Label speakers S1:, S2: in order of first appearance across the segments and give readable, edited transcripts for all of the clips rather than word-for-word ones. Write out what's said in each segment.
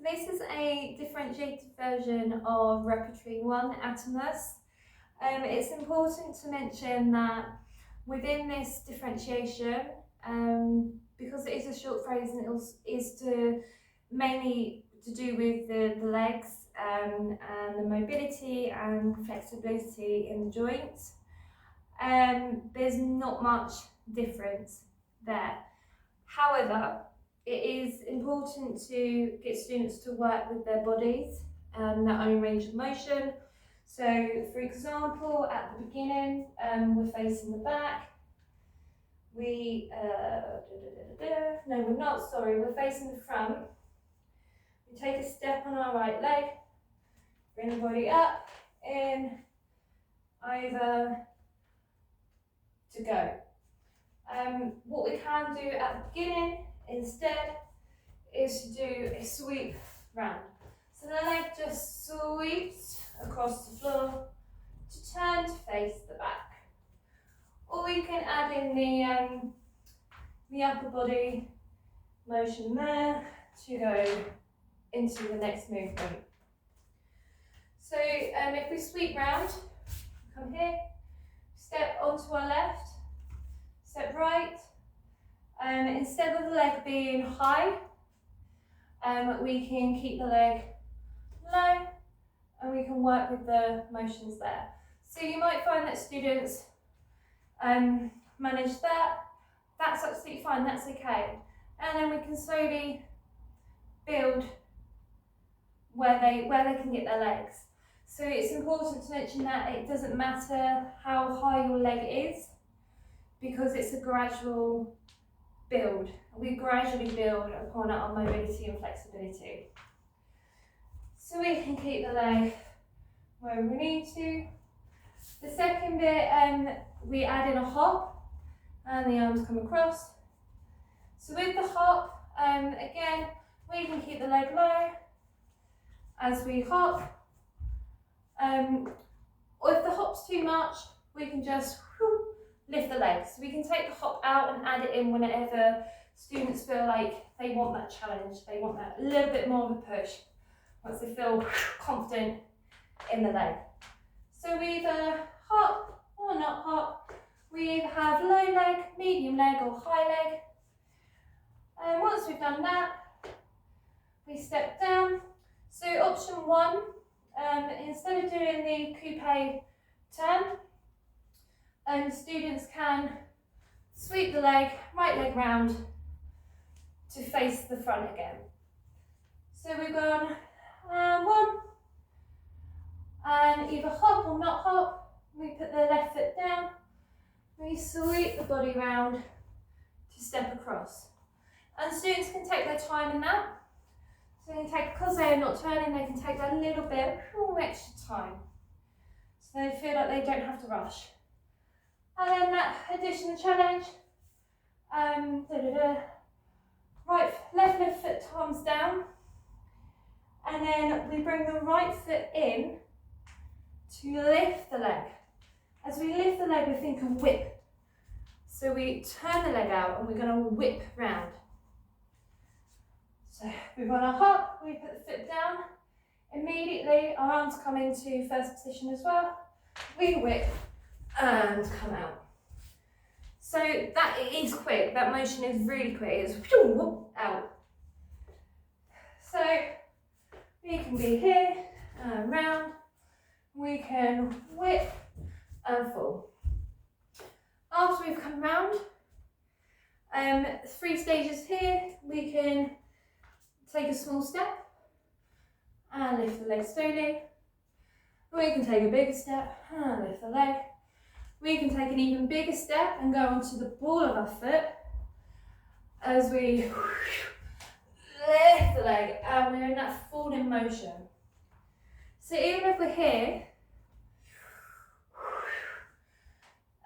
S1: this is a differentiated version of Repertory 1, Atomos. It's important to mention that within this differentiation, because it is a short phrase and it is mainly to do with the legs and the mobility and flexibility in the joints, there's not much difference there. However, it is important to get students to work with their bodies and their own range of motion. So, for example, at the beginning, we're facing the back. No, we're not, sorry, we're facing the front. We take a step on our right leg, bring the body up, in, over, to go. What we can do at the beginning instead is to do a sweep round. So the leg just sweeps across the floor to turn to face the back. Or we can add in the upper body motion there to go into the next movement. So if we sweep round, come here, step onto our left, step right. Instead of the leg being high, we can keep the leg low and we can work with the motions there. So you might find that students manage that. That's absolutely fine, that's okay. And then we can slowly build where they can get their legs. So it's important to mention that it doesn't matter how high your leg is, because it's a gradual build. We gradually build upon our mobility and flexibility. So we can keep the leg where we need to. The second bit, we add in a hop and the arms come across. So with the hop, again, we can keep the leg low as we hop. Or if the hop's too much, we can just lift the legs. So we can take the hop out and add it in whenever students feel like they want that challenge, they want that little bit more of a push, once they feel confident in the leg. So we either hop or not hop. We either have low leg, medium leg or high leg. And once we've done that, we step down. So option 1, instead of doing the coupe turn, students can sweep the leg, right leg round to face the front again. So we've gone 1, and either hop or not hop, we put the left foot down, we sweep the body round to step across. And students can take their time in that. So they can take, because they are not turning, they can take that little bit extra time. So they feel like they don't have to rush. And then that additional challenge, left foot palms down, and then we bring the right foot in to lift the leg. As we lift the leg, we think of whip. So we turn the leg out and we're going to whip round. So we've got our hop, we put the foot down, immediately our arms come into first position as well, we whip and come out. So that is quick, that motion is really quick, it's out. So we can be here and round, we can whip and fall. After we've come round, 3 stages here, we can take a small step and lift the leg slowly. We can take a bigger step and lift the leg. We can take an even bigger step and go onto the ball of our foot as we lift the leg and we're in that falling motion. So even if we're here,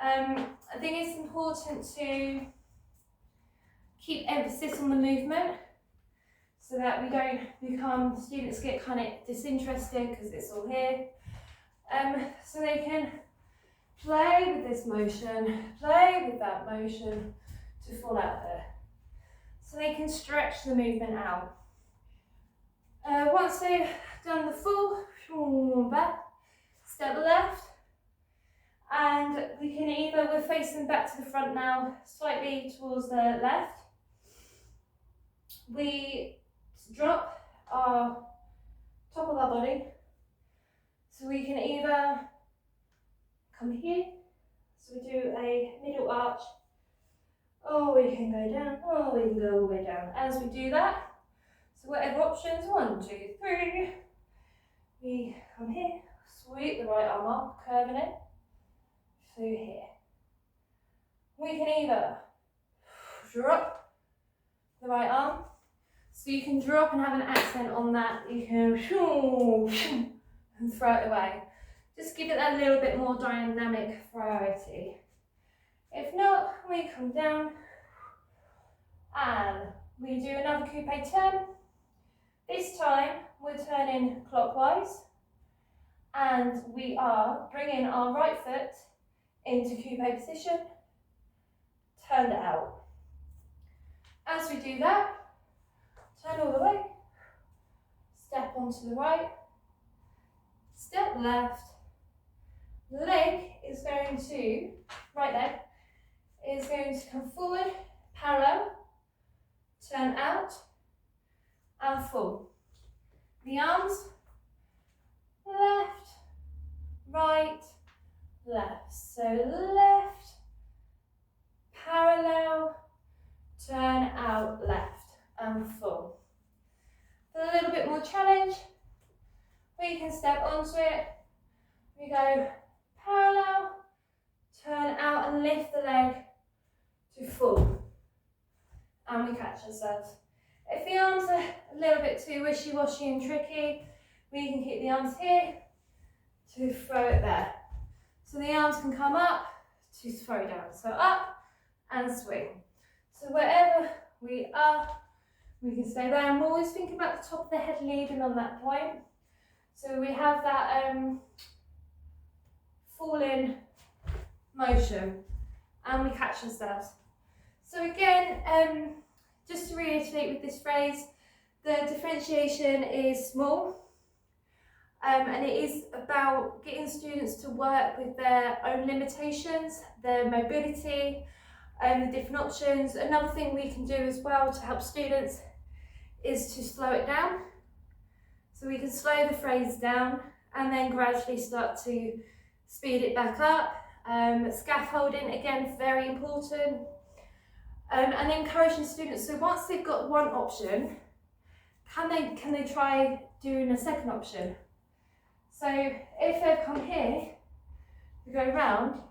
S1: I think it's important to keep emphasis on the movement so that we don't become, students get kind of disinterested because it's all here. So they can play with this motion, play with that motion to fall out there. So they can stretch the movement out. once they've done the full, back, step left, and we can either, we're facing back to the front now, slightly towards the left. We drop our top of our body, so we can either come here, so we do a middle arch, or we can go down, or we can go all the way down. As we do that, so whatever options, 1, 2, 3, we come here, sweep the right arm up, curving it, through here. We can either drop the right arm, so you can drop and have an accent on that, you can and throw it away. Just give it that little bit more dynamic variety. If not, we come down and we do another coupe turn. This time we're turning clockwise and we are bringing our right foot into coupe position, turn it out. As we do that, turn all the way, step onto the right, step left, leg is going to, right leg, is going to come forward, parallel, turn out, and full. The arms, left, right, left. So left, parallel, turn out, left, and full. For a little bit more challenge, we can step onto it. We go parallel, turn out and lift the leg to full. And we catch ourselves. If the arms are a little bit too wishy-washy and tricky, we can keep the arms here to throw it there. So the arms can come up to throw down. So up and swing. So wherever we are, we can stay there. And we'll always think about the top of the head leading on that point. So we have that fall-in motion and we catch ourselves. So again, just to reiterate with this phrase, the differentiation is small and it is about getting students to work with their own limitations, their mobility, and the different options. Another thing we can do as well to help students is to slow it down. So we can slow the phrase down and then gradually start to speed it back up. Scaffolding, again, very important. And encouraging students, so once they've got one option, can they try doing a second option? So if they've come here to go round,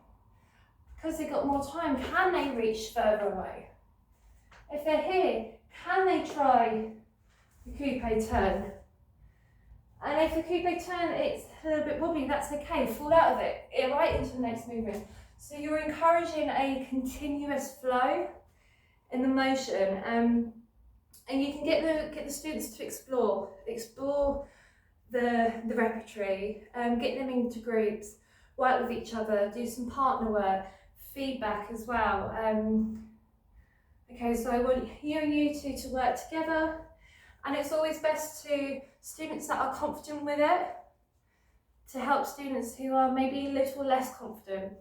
S1: because they've got more time, can they reach further away? If they're here, can they try the coupe turn? And if the coupe turn, it's a little bit wobbly, that's okay, fall out of it, right into the next movement. So you're encouraging a continuous flow in the motion, and you can get the students to explore the repertoire, get them into groups, work with each other, do some partner work, feedback as well. Okay, so I want you two to work together, and it's always best to students that are confident with it to help students who are maybe a little less confident,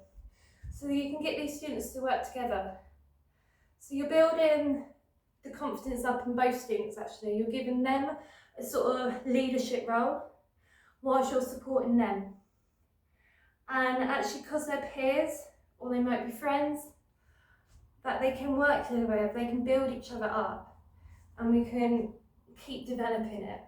S1: so that you can get these students to work together. So you're building the confidence up in both students actually. You're giving them a sort of leadership role whilst you're supporting them. And actually, because they're peers or they might be friends, that they can work together, they can build each other up and we can keep developing it.